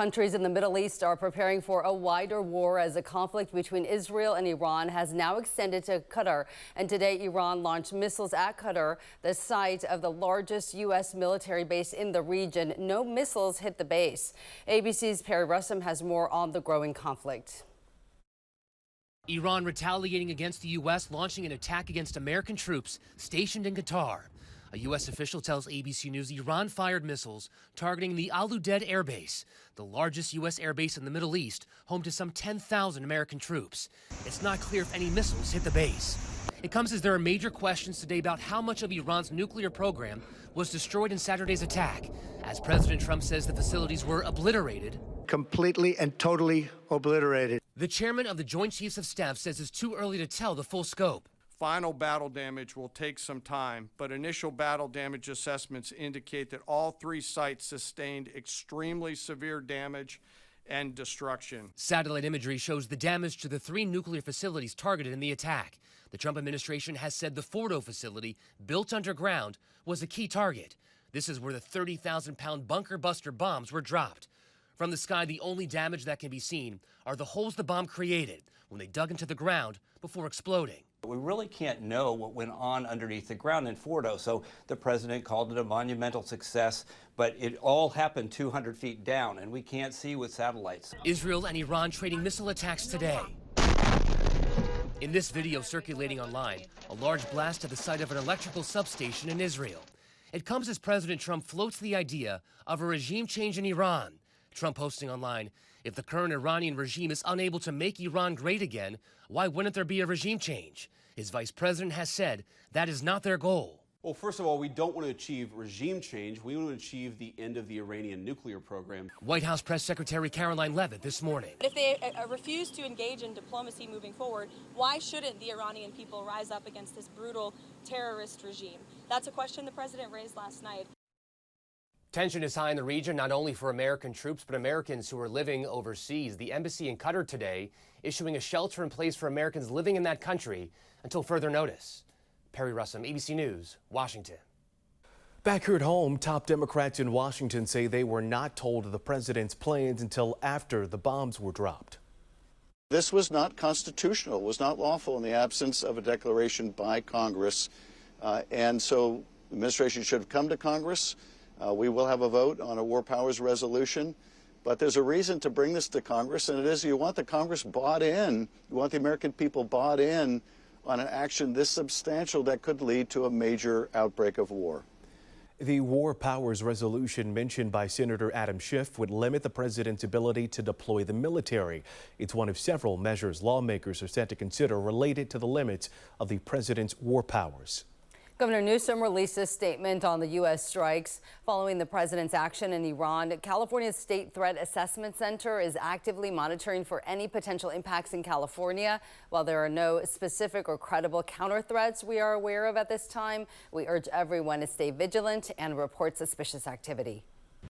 Countries in the Middle East are preparing for a wider war as the conflict between Israel and Iran has now extended to Qatar. And today, Iran launched missiles at Qatar, the site of the largest U.S. military base in the region. No missiles hit the base. ABC's Perry Russom has more on the growing conflict. Iran retaliating against the U.S., launching an attack against American troops stationed in Qatar. A U.S. official tells ABC News Iran fired missiles targeting the Al Udeid Air Base, the largest U.S. air base in the Middle East, home to some 10,000 American troops. It's not clear if any missiles hit the base. It comes as there are major questions today about how much of Iran's nuclear program was destroyed in Saturday's attack, as President Trump says the facilities were obliterated. Completely and totally obliterated. The chairman of the Joint Chiefs of Staff says it's too early to tell the full scope. Final battle damage will take some time, but initial battle damage assessments indicate that all three sites sustained extremely severe damage and destruction. Satellite imagery shows the damage to the three nuclear facilities targeted in the attack. The Trump administration has said the Fordo facility, built underground, was a key target. This is where the 30,000-pound bunker buster bombs were dropped. From the sky, the only damage that can be seen are the holes the bomb created when they dug into the ground before exploding. We really can't know what went on underneath the ground in Fordo, so the president called it a monumental success, but it all happened 200 feet down, and we can't see with satellites. Israel and Iran trading missile attacks today. In this video circulating online, a large blast at the site of an electrical substation in Israel. It comes as President Trump floats the idea of a regime change in Iran. Trump posting online, if the current Iranian regime is unable to make Iran great again, why wouldn't there be a regime change? His vice president has said that is not their goal. Well, first of all, we don't want to achieve regime change. We want to achieve the end of the Iranian nuclear program. White House Press Secretary Caroline Leavitt this morning. If they refuse to engage in diplomacy moving forward, why shouldn't the Iranian people rise up against this brutal terrorist regime? That's a question the president raised last night. Tension is high in the region, not only for American troops, but Americans who are living overseas. The embassy in Qatar today issuing a shelter in place for Americans living in that country until further notice. Perry Russom, ABC News, Washington. Back here at home, top Democrats in Washington say they were not told of the president's plans until after the bombs were dropped. This was not constitutional, was not lawful in the absence of a declaration by Congress. And so the administration should have come to Congress. We will have a vote on a war powers resolution, but there's a reason to bring this to Congress, and it is you want the Congress bought in, you want the American people bought in on an action this substantial that could lead to a major outbreak of war. The war powers resolution mentioned by Senator Adam Schiff would limit the president's ability to deploy the military. It's one of several measures lawmakers are set to consider related to the limits of the president's war powers. Governor Newsom released a statement on the U.S. strikes following the president's action in Iran. California's State Threat Assessment Center is actively monitoring for any potential impacts in California. While there are no specific or credible counter threats we are aware of at this time, we urge everyone to stay vigilant and report suspicious activity.